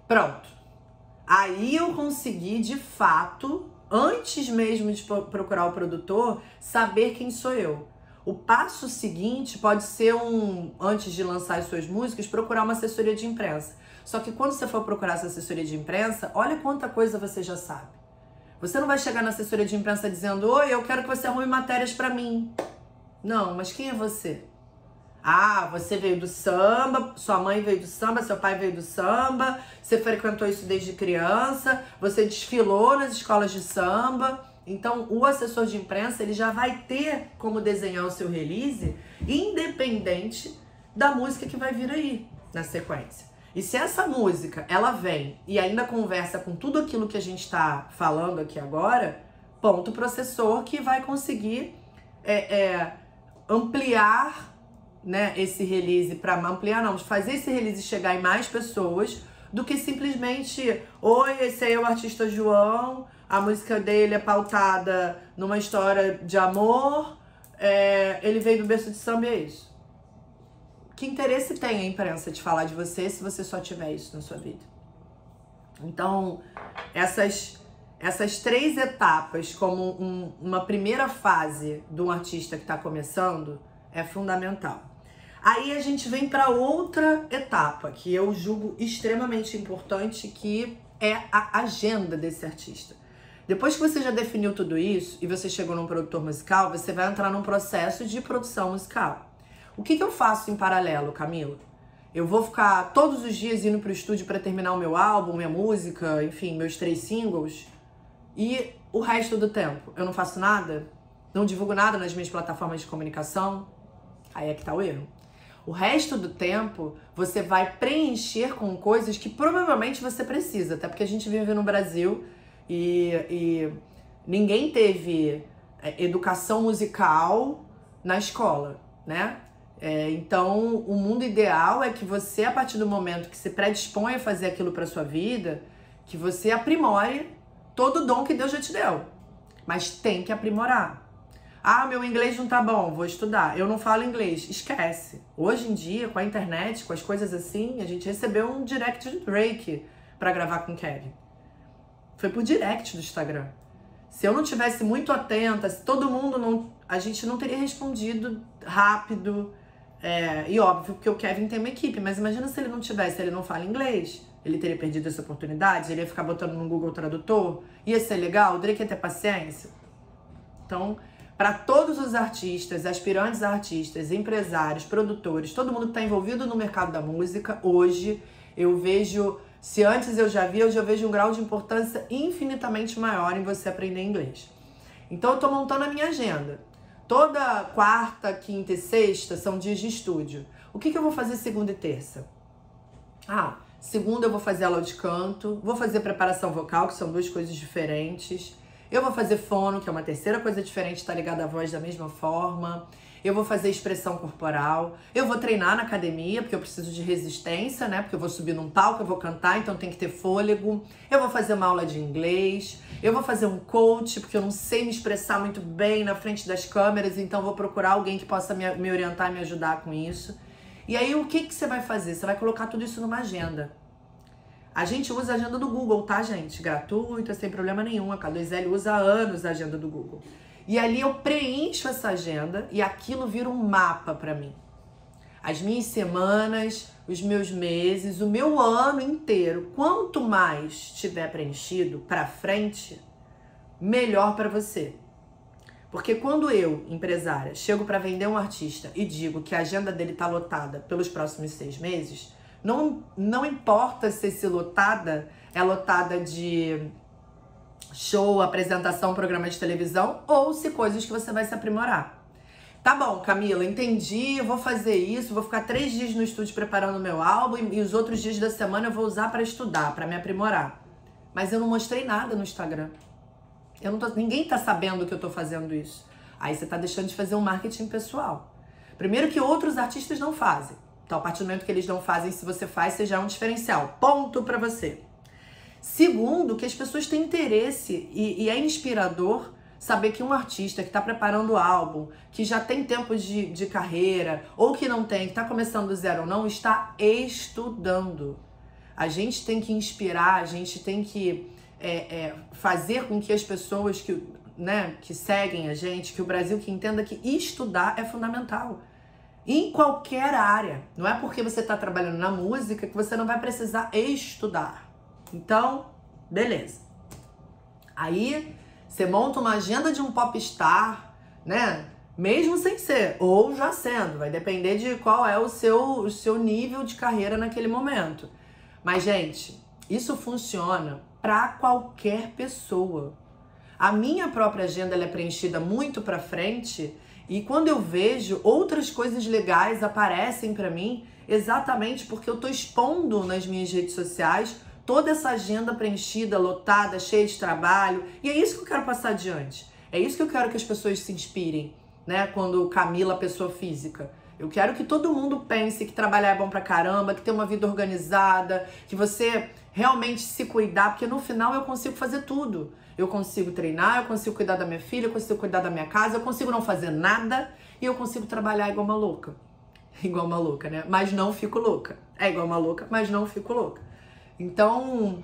Pronto. Aí eu consegui, de fato, antes mesmo de procurar o produtor, saber quem sou eu. O passo seguinte pode ser antes de lançar as suas músicas, procurar uma assessoria de imprensa. Só que quando você for procurar essa assessoria de imprensa, olha quanta coisa você já sabe. Você não vai chegar na assessoria de imprensa dizendo: oi, eu quero que você arrume matérias pra mim. Não, mas quem é você? Ah, você veio do samba, sua mãe veio do samba, seu pai veio do samba, você frequentou isso desde criança, você desfilou nas escolas de samba. Então, o assessor de imprensa, ele já vai ter como desenhar o seu release, independente da música que vai vir aí na sequência. E se essa música, ela vem e ainda conversa com tudo aquilo que a gente está falando aqui agora, ponto pro assessor que vai conseguir ampliar, né, esse release, para ampliar não, fazer esse release chegar em mais pessoas do que simplesmente: oi, esse aí é o artista João, a música dele é pautada numa história de amor, ele veio do berço de samba e é isso. Que interesse tem a imprensa de falar de você se você só tiver isso na sua vida? Então, essas 3 etapas como uma primeira fase de um artista que está começando é fundamental. Aí a gente vem para outra etapa que eu julgo extremamente importante, que é a agenda desse artista. Depois que você já definiu tudo isso e você chegou num produtor musical, você vai entrar num processo de produção musical. O que eu faço em paralelo, Camila? Eu vou ficar todos os dias indo pro estúdio para terminar o meu álbum, minha música, enfim, meus 3 singles, e o resto do tempo eu não faço nada? Não divulgo nada nas minhas plataformas de comunicação? Aí é que tá o erro. O resto do tempo você vai preencher com coisas que provavelmente você precisa, até porque a gente vive no Brasil e ninguém teve educação musical na escola, né? Então, o mundo ideal é que você, a partir do momento que se predispõe a fazer aquilo para sua vida, que você aprimore todo o dom que Deus já te deu. Mas tem que aprimorar. Ah, meu inglês não tá bom, vou estudar. Eu não falo inglês. Esquece. Hoje em dia, com a internet, com as coisas assim, a gente recebeu um direct do Drake para gravar com o Kevin. Foi por direct do Instagram. Se eu não tivesse muito atenta, se todo mundo não... A gente não teria respondido rápido. E óbvio, porque o Kevin tem uma equipe, mas imagina se ele não tivesse, ele não fala inglês, ele teria perdido essa oportunidade, ele ia ficar botando no Google Tradutor, ia ser legal, o Drake ia ter paciência. Então, para todos os artistas, aspirantes a artistas, empresários, produtores, todo mundo que está envolvido no mercado da música, hoje eu vejo, se antes eu já via, hoje eu vejo um grau de importância infinitamente maior em você aprender inglês. Então eu estou montando a minha agenda. Toda quarta, quinta e sexta são dias de estúdio. O que eu vou fazer segunda e terça? Segunda eu vou fazer aula de canto, vou fazer preparação vocal, que são 2 coisas diferentes. Eu vou fazer fono, que é uma terceira coisa diferente, tá ligada à voz da mesma forma. Eu vou fazer expressão corporal. Eu vou treinar na academia, porque eu preciso de resistência, né? Porque eu vou subir num palco, eu vou cantar, então tem que ter fôlego. Eu vou fazer uma aula de inglês. Eu vou fazer um coach, porque eu não sei me expressar muito bem na frente das câmeras, então vou procurar alguém que possa me orientar e me ajudar com isso. E aí, o que você vai fazer? Você vai colocar tudo isso numa agenda. A gente usa a agenda do Google, tá, gente? Gratuita, sem problema nenhum. A K2L usa há anos a agenda do Google. E ali eu preencho essa agenda e aquilo vira um mapa pra mim. As minhas semanas, os meus meses, o meu ano inteiro. Quanto mais tiver preenchido pra frente, melhor pra você. Porque quando eu, empresária, chego pra vender um artista e digo que a agenda dele tá lotada pelos próximos 6 meses, não importa se esse lotada é lotada de show, apresentação, programa de televisão, ou se coisas que você vai se aprimorar. Tá bom, Camila, entendi, eu vou fazer isso, vou ficar 3 dias no estúdio preparando o meu álbum e os outros dias da semana eu vou usar para estudar, para me aprimorar. Mas eu não mostrei nada no Instagram. Ninguém tá sabendo que eu tô fazendo isso. Aí você tá deixando de fazer um marketing pessoal. Primeiro que outros artistas não fazem. Então, a partir do momento que eles não fazem, se você faz, você já é um diferencial. Ponto pra você. Segundo, que as pessoas têm interesse e é inspirador saber que um artista que está preparando o álbum, que já tem tempo de carreira, ou que não tem, que está começando do zero ou não, está estudando. A gente tem que inspirar, a gente tem que fazer com que as pessoas que seguem a gente, que o Brasil que entenda que estudar é fundamental. Em qualquer área. Não é porque você está trabalhando na música que você não vai precisar estudar. Então, beleza. Aí, você monta uma agenda de um popstar, né? Mesmo sem ser, ou já sendo. Vai depender de qual é o seu nível de carreira naquele momento. Mas, gente, isso funciona para qualquer pessoa. A minha própria agenda ela é preenchida muito para frente e quando eu vejo outras coisas legais aparecem para mim exatamente porque eu tô expondo nas minhas redes sociais toda essa agenda preenchida, lotada, cheia de trabalho. E é isso que eu quero passar adiante. É isso que eu quero que as pessoas se inspirem, né? Quando Camila, pessoa física. Eu quero que todo mundo pense que trabalhar é bom pra caramba, que ter uma vida organizada, que você realmente se cuidar, porque no final eu consigo fazer tudo. Eu consigo treinar, eu consigo cuidar da minha filha, eu consigo cuidar da minha casa, eu consigo não fazer nada e eu consigo trabalhar igual uma louca. Igual uma louca, né? Mas não fico louca. É igual uma louca, mas não fico louca. Então,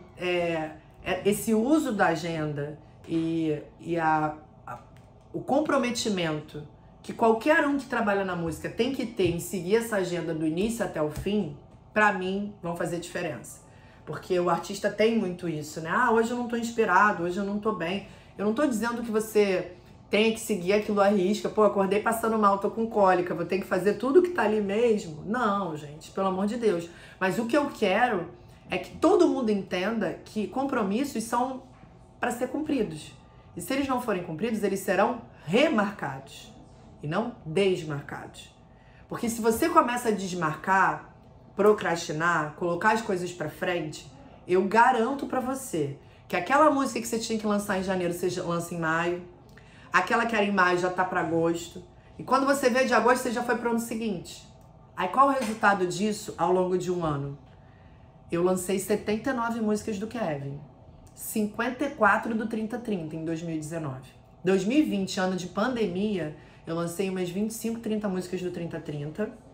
esse uso da agenda e o comprometimento que qualquer um que trabalha na música tem que ter em seguir essa agenda do início até o fim, pra mim, vão fazer diferença. Porque o artista tem muito isso, né? Ah, hoje eu não tô inspirado, hoje eu não tô bem. Eu não tô dizendo que você tem que seguir aquilo à risca. Pô, acordei passando mal, tô com cólica, vou ter que fazer tudo que tá ali mesmo. Não, gente, pelo amor de Deus. Mas o que eu quero é que todo mundo entenda que compromissos são para ser cumpridos. E se eles não forem cumpridos, eles serão remarcados e não desmarcados. Porque se você começa a desmarcar, procrastinar, colocar as coisas pra frente, eu garanto pra você que aquela música que você tinha que lançar em janeiro, você lança em maio, aquela que era em maio já tá pra agosto, e quando você vê de agosto, você já foi pro ano seguinte. Aí qual o resultado disso ao longo de um ano? Eu lancei 79 músicas do Kevin, 54 do 3030 em 2019. 2020, ano de pandemia, eu lancei umas 25, 30 músicas do 3030.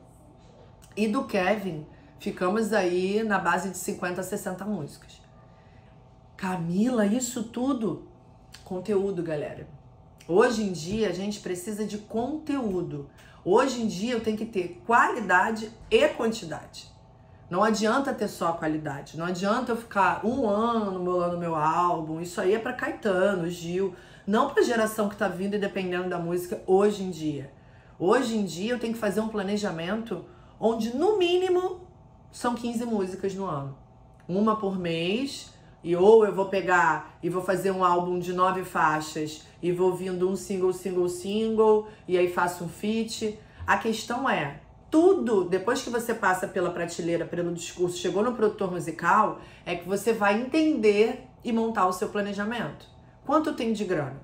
E do Kevin, ficamos aí na base de 50 a 60 músicas. Camila, isso tudo? Conteúdo, galera. Hoje em dia, a gente precisa de conteúdo. Hoje em dia, eu tenho que ter qualidade e quantidade. Não adianta ter só qualidade. Não adianta eu ficar um ano bolando meu álbum. Isso aí é pra Caetano, Gil. Não pra geração que tá vindo e dependendo da música hoje em dia. Hoje em dia, eu tenho que fazer um planejamento onde, no mínimo, são 15 músicas no ano. Uma por mês, ou eu vou pegar e vou fazer um álbum de 9 faixas e vou vindo um single, e aí faço um feat. A questão é, tudo, depois que você passa pela prateleira, pelo discurso, chegou no produtor musical, é que você vai entender e montar o seu planejamento. Quanto eu tenho de grana?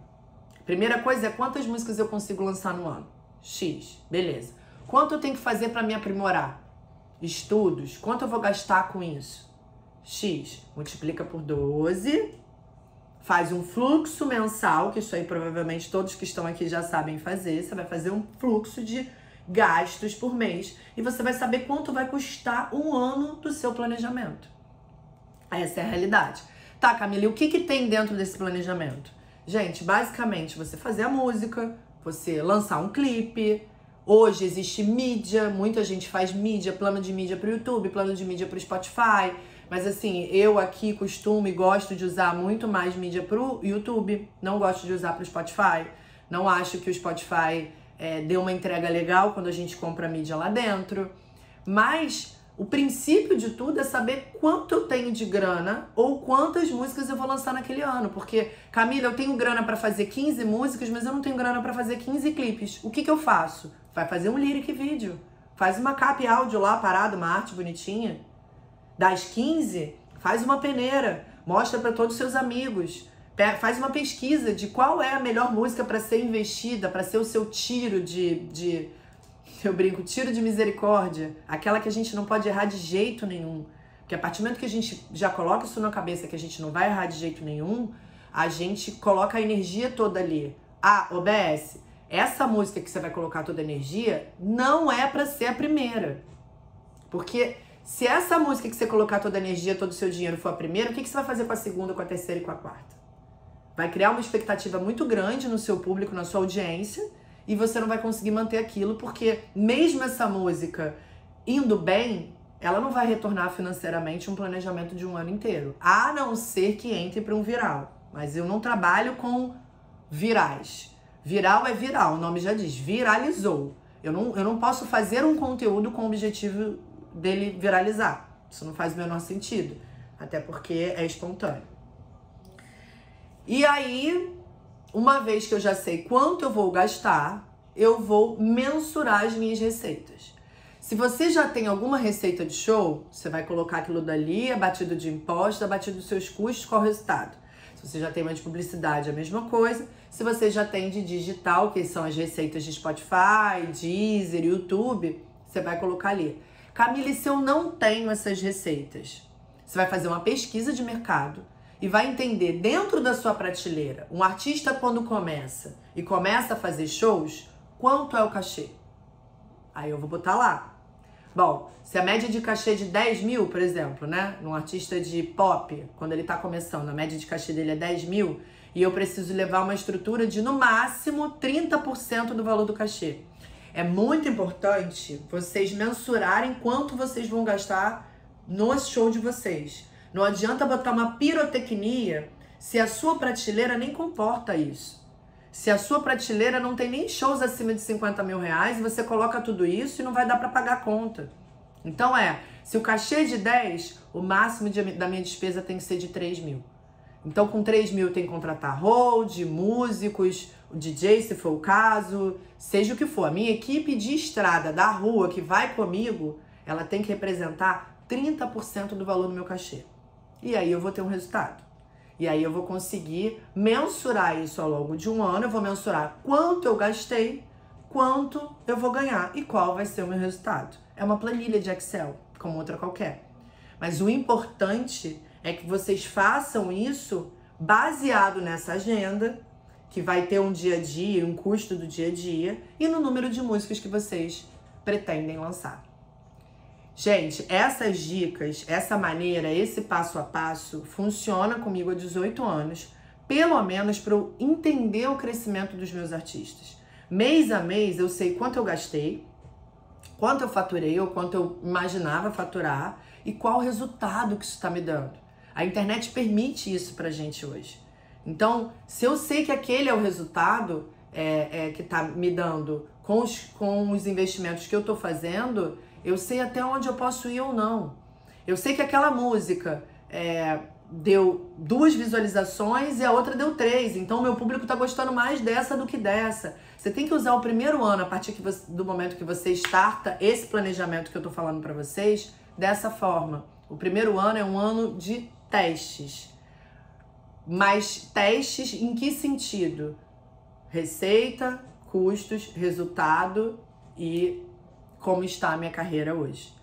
Primeira coisa é quantas músicas eu consigo lançar no ano? X, beleza. Quanto eu tenho que fazer para me aprimorar? Estudos. Quanto eu vou gastar com isso? X. Multiplica por 12. Faz um fluxo mensal, que isso aí provavelmente todos que estão aqui já sabem fazer. Você vai fazer um fluxo de gastos por mês. E você vai saber quanto vai custar um ano do seu planejamento. Essa é a realidade. Tá, Camila, e o que tem dentro desse planejamento? Gente, basicamente, você fazer a música, você lançar um clipe. Hoje existe mídia, muita gente faz mídia, plano de mídia para o YouTube, plano de mídia para o Spotify. Mas assim, eu aqui costumo e gosto de usar muito mais mídia para o YouTube, não gosto de usar para o Spotify. Não acho que o Spotify dê uma entrega legal quando a gente compra mídia lá dentro. Mas o princípio de tudo é saber quanto eu tenho de grana ou quantas músicas eu vou lançar naquele ano. Porque, Camila, eu tenho grana para fazer 15 músicas, mas eu não tenho grana para fazer 15 clipes. O que eu faço? Vai fazer um lyric vídeo. Faz uma cap áudio lá, parado, uma arte bonitinha. Das 15, faz uma peneira. Mostra para todos os seus amigos. Faz uma pesquisa de qual é a melhor música para ser investida, para ser o seu tiro eu brinco, tiro de misericórdia. Aquela que a gente não pode errar de jeito nenhum. Porque a partir do momento que a gente já coloca isso na cabeça, que a gente não vai errar de jeito nenhum, a gente coloca a energia toda ali. Ah, OBS, essa música que você vai colocar toda a energia não é pra ser a primeira. Porque se essa música que você colocar toda a energia, todo o seu dinheiro for a primeira, o que você vai fazer com a segunda, com a terceira e com a quarta? Vai criar uma expectativa muito grande no seu público, na sua audiência, e você não vai conseguir manter aquilo, porque mesmo essa música indo bem, ela não vai retornar financeiramente um planejamento de um ano inteiro. A não ser que entre para um viral. Mas eu não trabalho com virais. Viral é viral, o nome já diz, viralizou. Eu não posso fazer um conteúdo com o objetivo dele viralizar. Isso não faz o menor sentido. Até porque é espontâneo. E aí, uma vez que eu já sei quanto eu vou gastar, eu vou mensurar as minhas receitas. Se você já tem alguma receita de show, você vai colocar aquilo dali, abatido de impostos, abatido dos seus custos, qual o resultado? Se você já tem uma de publicidade, a mesma coisa. Se você já tem de digital, que são as receitas de Spotify, Deezer, YouTube, você vai colocar ali. Camille, se eu não tenho essas receitas, você vai fazer uma pesquisa de mercado e vai entender dentro da sua prateleira, um artista quando começa a fazer shows, quanto é o cachê? Aí eu vou botar lá. Bom, se a média de cachê de 10 mil, por exemplo, né? Num artista de pop, quando ele tá começando, a média de cachê dele é 10 mil, e eu preciso levar uma estrutura de, no máximo, 30% do valor do cachê. É muito importante vocês mensurarem quanto vocês vão gastar no show de vocês. Não adianta botar uma pirotecnia se a sua prateleira nem comporta isso. Se a sua prateleira não tem nem shows acima de 50 mil reais, você coloca tudo isso e não vai dar para pagar a conta. Então se o cachê é de 10, o máximo da minha despesa tem que ser de 3 mil. Então com 3 mil tem que contratar hold, músicos, o DJ se for o caso, seja o que for. A minha equipe de estrada da rua que vai comigo, ela tem que representar 30% do valor do meu cachê. E aí eu vou ter um resultado. E aí eu vou conseguir mensurar isso ao longo de um ano, eu vou mensurar quanto eu gastei, quanto eu vou ganhar e qual vai ser o meu resultado. É uma planilha de Excel, como outra qualquer. Mas o importante é que vocês façam isso baseado nessa agenda, que vai ter um dia a dia, um custo do dia a dia, e no número de músicas que vocês pretendem lançar. Gente, essas dicas, essa maneira, esse passo a passo, funciona comigo há 18 anos, pelo menos para eu entender o crescimento dos meus artistas. Mês a mês eu sei quanto eu gastei, quanto eu faturei ou quanto eu imaginava faturar e qual o resultado que isso está me dando. A internet permite isso pra gente hoje. Então, se eu sei que aquele é o resultado que está me dando com os investimentos que eu estou fazendo, eu sei até onde eu posso ir ou não. Eu sei que aquela música deu 2 visualizações e a outra deu 3. Então, o meu público está gostando mais dessa do que dessa. Você tem que usar o primeiro ano, a partir do momento que você starta esse planejamento que eu estou falando para vocês, dessa forma. O primeiro ano é um ano de testes. Mas testes em que sentido? Receita, custos, resultado e como está a minha carreira hoje.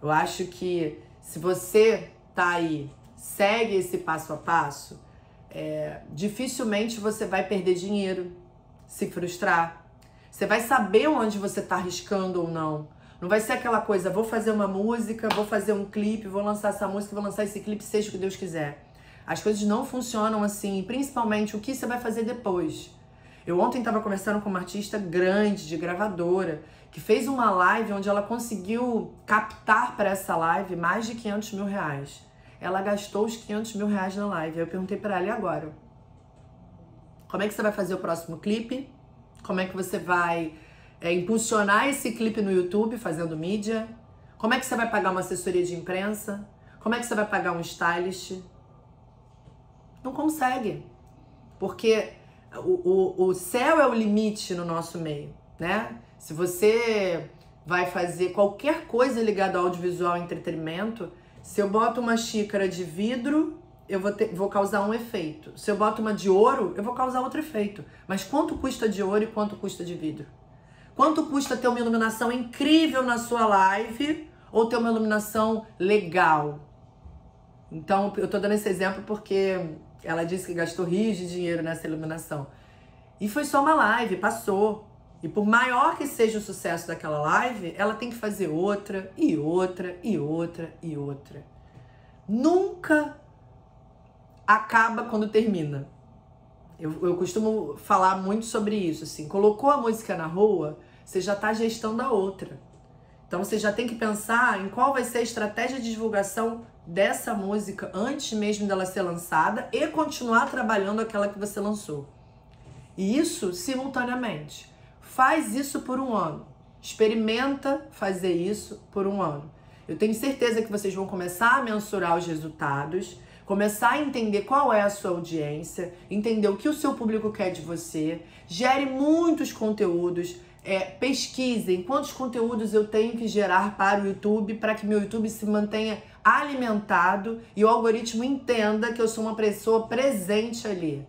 Eu acho que se você tá aí, segue esse passo a passo, dificilmente você vai perder dinheiro, se frustrar. Você vai saber onde você tá arriscando ou não. Não vai ser aquela coisa, vou fazer uma música, vou fazer um clipe, vou lançar essa música, vou lançar esse clipe, seja o que Deus quiser. As coisas não funcionam assim, principalmente o que você vai fazer depois. Eu ontem estava conversando com uma artista grande, de gravadora, que fez uma live onde ela conseguiu captar para essa live mais de 500 mil reais. Ela gastou os 500 mil reais na live. Eu perguntei para ela, e agora? Como é que você vai fazer o próximo clipe? Como é que você vai impulsionar esse clipe no YouTube, fazendo mídia? Como é que você vai pagar uma assessoria de imprensa? Como é que você vai pagar um stylist? Não consegue. Porque o céu é o limite no nosso meio, né? Se você vai fazer qualquer coisa ligada ao audiovisual e entretenimento, se eu boto uma xícara de vidro, eu vou causar um efeito. Se eu boto uma de ouro, eu vou causar outro efeito. Mas quanto custa de ouro e quanto custa de vidro? Quanto custa ter uma iluminação incrível na sua live ou ter uma iluminação legal? Então, eu tô dando esse exemplo porque ela disse que gastou rios de dinheiro nessa iluminação. E foi só uma live, passou. E por maior que seja o sucesso daquela live, ela tem que fazer outra, e outra, e outra, e outra. Nunca acaba quando termina. Eu costumo falar muito sobre isso, assim. Colocou a música na rua, você já tá gestando a outra. Então você já tem que pensar em qual vai ser a estratégia de divulgação dessa música antes mesmo dela ser lançada e continuar trabalhando aquela que você lançou. E isso simultaneamente. Faz isso por um ano. Experimenta fazer isso por um ano. Eu tenho certeza que vocês vão começar a mensurar os resultados, começar a entender qual é a sua audiência, entender o que o seu público quer de você, gere muitos conteúdos, pesquisem quantos conteúdos eu tenho que gerar para o YouTube para que meu YouTube se mantenha alimentado e o algoritmo entenda que eu sou uma pessoa presente ali.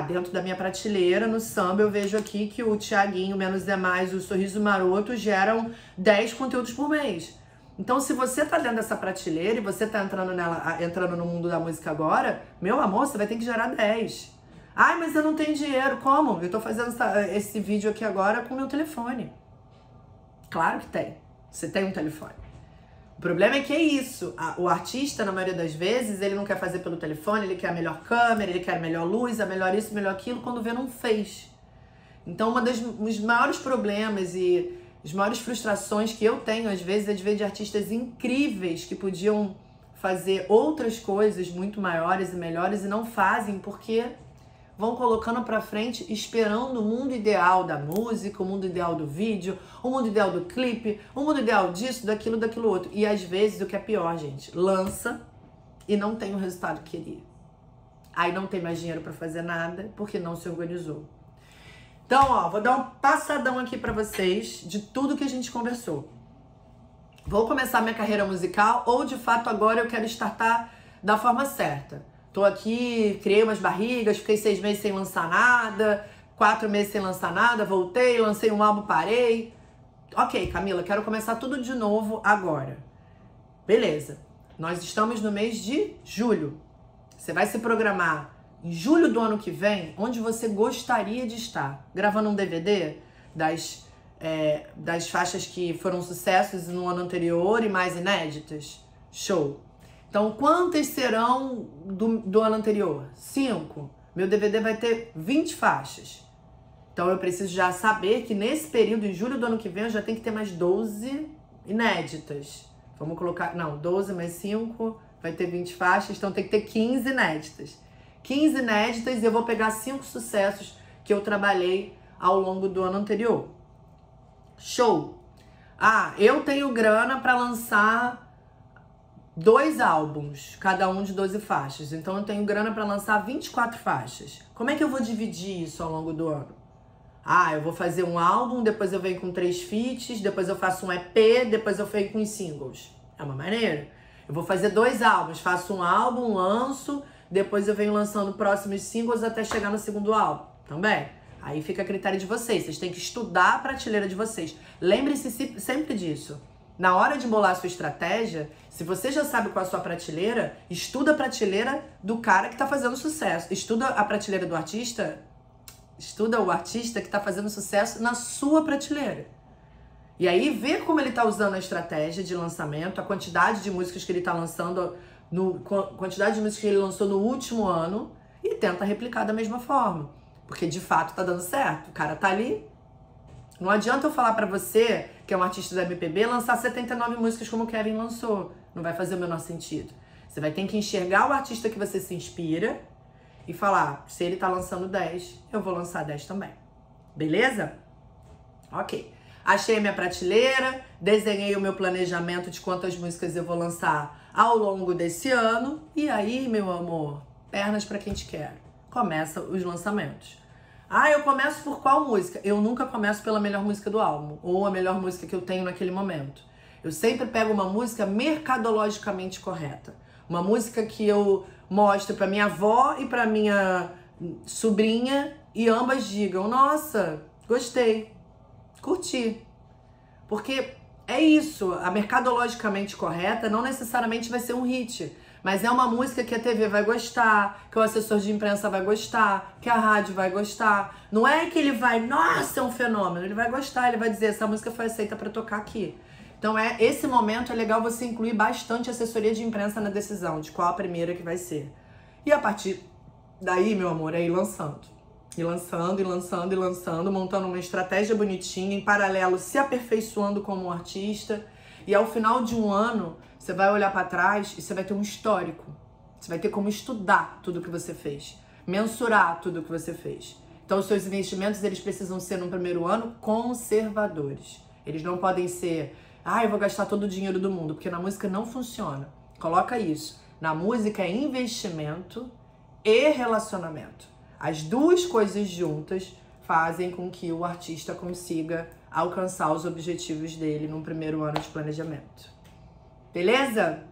Dentro da minha prateleira, no samba, eu vejo aqui que o Thiaguinho, Menos é Mais, o Sorriso Maroto geram 10 conteúdos por mês. Então, se você tá dentro dessa prateleira e você tá entrando no mundo da música agora, meu amor, você vai ter que gerar 10. Mas eu não tenho dinheiro. Como? Eu tô fazendo esse vídeo aqui agora com o meu telefone. Claro que tem. Você tem um telefone. O problema é que é isso. O artista, na maioria das vezes, ele não quer fazer pelo telefone, ele quer a melhor câmera, ele quer a melhor luz, a melhor isso, a melhor aquilo, quando vê, não fez. Então, dos maiores problemas e as maiores frustrações que eu tenho, às vezes, é de ver de artistas incríveis que podiam fazer outras coisas muito maiores e melhores e não fazem porque vão colocando pra frente esperando o mundo ideal da música, o mundo ideal do vídeo, o mundo ideal do clipe, o mundo ideal disso, daquilo outro. E às vezes, o que é pior, gente, lança e não tem o resultado que queria. Aí não tem mais dinheiro pra fazer nada porque não se organizou. Então, vou dar um passadão aqui pra vocês de tudo que a gente conversou. Vou começar minha carreira musical ou, de fato, agora eu quero startar da forma certa. Tô aqui, criei umas barrigas, fiquei 6 meses sem lançar nada, 4 meses sem lançar nada, voltei, lancei um álbum, parei. Ok, Camila, quero começar tudo de novo agora. Beleza, nós estamos no mês de julho. Você vai se programar em julho do ano que vem, onde você gostaria de estar? Gravando um DVD das faixas que foram sucessos no ano anterior e mais inéditas? Show! Então, quantas serão do ano anterior? 5. Meu DVD vai ter 20 faixas. Então, eu preciso já saber que nesse período, em julho do ano que vem, eu já tenho que ter mais 12 inéditas. Vamos colocar... Não, 12 mais 5 vai ter 20 faixas, então tem que ter 15 inéditas. 15 inéditas e eu vou pegar 5 sucessos que eu trabalhei ao longo do ano anterior. Show! Eu tenho grana para lançar 2 álbuns, cada um de 12 faixas. Então eu tenho grana para lançar 24 faixas. Como é que eu vou dividir isso ao longo do ano? Eu vou fazer um álbum, depois eu venho com 3 feats, depois eu faço um EP, depois eu venho com os singles. É uma maneira. Eu vou fazer 2 álbuns, faço um álbum, lanço, depois eu venho lançando próximos singles até chegar no segundo álbum. Também. Aí fica a critério de vocês. Vocês têm que estudar a prateleira de vocês. Lembre-se sempre disso. Na hora de bolar a sua estratégia, se você já sabe qual é a sua prateleira, estuda a prateleira do cara que tá fazendo sucesso. Estuda a prateleira do artista, estuda o artista que tá fazendo sucesso na sua prateleira. E aí vê como ele tá usando a estratégia de lançamento, a quantidade de músicas que ele tá lançando, quantidade de músicas que ele lançou no último ano e tenta replicar da mesma forma. Porque de fato tá dando certo. O cara tá ali. Não adianta eu falar pra você, que é um artista da MPB, lançar 79 músicas como o Kevin lançou. Não vai fazer o menor sentido. Você vai ter que enxergar o artista que você se inspira e falar, se ele tá lançando 10, eu vou lançar 10 também. Beleza? Ok. Achei a minha prateleira, desenhei o meu planejamento de quantas músicas eu vou lançar ao longo desse ano. E aí, meu amor, pernas pra quem te quer. Começa os lançamentos. Eu começo por qual música? Eu nunca começo pela melhor música do álbum ou a melhor música que eu tenho naquele momento. Eu sempre pego uma música mercadologicamente correta. Uma música que eu mostro pra minha avó e pra minha sobrinha e ambas digam, nossa, gostei, curti. Porque é isso, a mercadologicamente correta não necessariamente vai ser um hit, Mas é uma música que a TV vai gostar, que o assessor de imprensa vai gostar, que a rádio vai gostar. Não é que ele vai, nossa, é um fenômeno. Ele vai gostar, ele vai dizer, essa música foi aceita pra tocar aqui. Então, esse momento é legal você incluir bastante assessoria de imprensa na decisão de qual a primeira que vai ser. E a partir daí, meu amor, é ir lançando. E lançando, e lançando, e lançando, montando uma estratégia bonitinha, em paralelo, se aperfeiçoando como um artista. E ao final de um ano, você vai olhar para trás e você vai ter um histórico. Você vai ter como estudar tudo que você fez, mensurar tudo que você fez. Então, os seus investimentos, eles precisam ser, no primeiro ano, conservadores. Eles não podem ser, eu vou gastar todo o dinheiro do mundo, porque na música não funciona. Coloca isso. Na música é investimento e relacionamento. As duas coisas juntas fazem com que o artista consiga alcançar os objetivos dele no primeiro ano de planejamento. Beleza?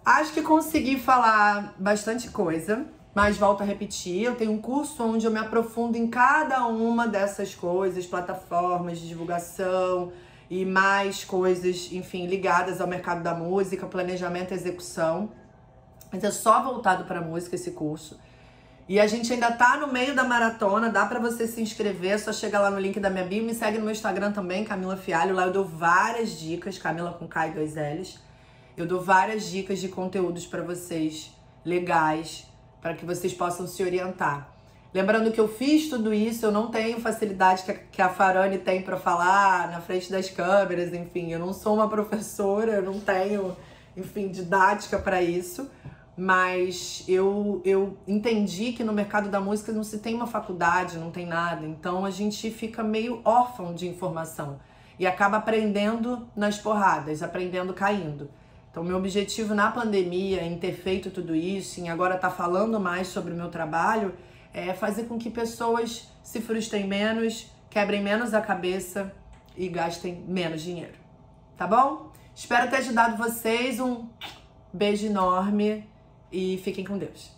Acho que consegui falar bastante coisa, mas volto a repetir, eu tenho um curso onde eu me aprofundo em cada uma dessas coisas, plataformas de divulgação e mais coisas, enfim, ligadas ao mercado da música, planejamento e execução. Mas é só voltado para a música esse curso. E a gente ainda tá no meio da maratona, dá pra você se inscrever, é só chegar lá no link da minha bio, me segue no meu Instagram também, Camila Fialho, lá eu dou várias dicas, Camila com K e 2 L's. Eu dou várias dicas de conteúdos pra vocês, legais, para que vocês possam se orientar. Lembrando que eu fiz tudo isso, eu não tenho facilidade que a Farane tem pra falar na frente das câmeras, enfim, eu não sou uma professora, eu não tenho, enfim, didática pra isso. Mas eu entendi que no mercado da música não se tem uma faculdade, não tem nada. Então a gente fica meio órfão de informação e acaba aprendendo nas porradas, aprendendo caindo. Então meu objetivo na pandemia, em ter feito tudo isso, em agora estar falando mais sobre o meu trabalho, é fazer com que pessoas se frustrem menos, quebrem menos a cabeça e gastem menos dinheiro. Tá bom? Espero ter ajudado vocês. Um beijo enorme. E fiquem com Deus.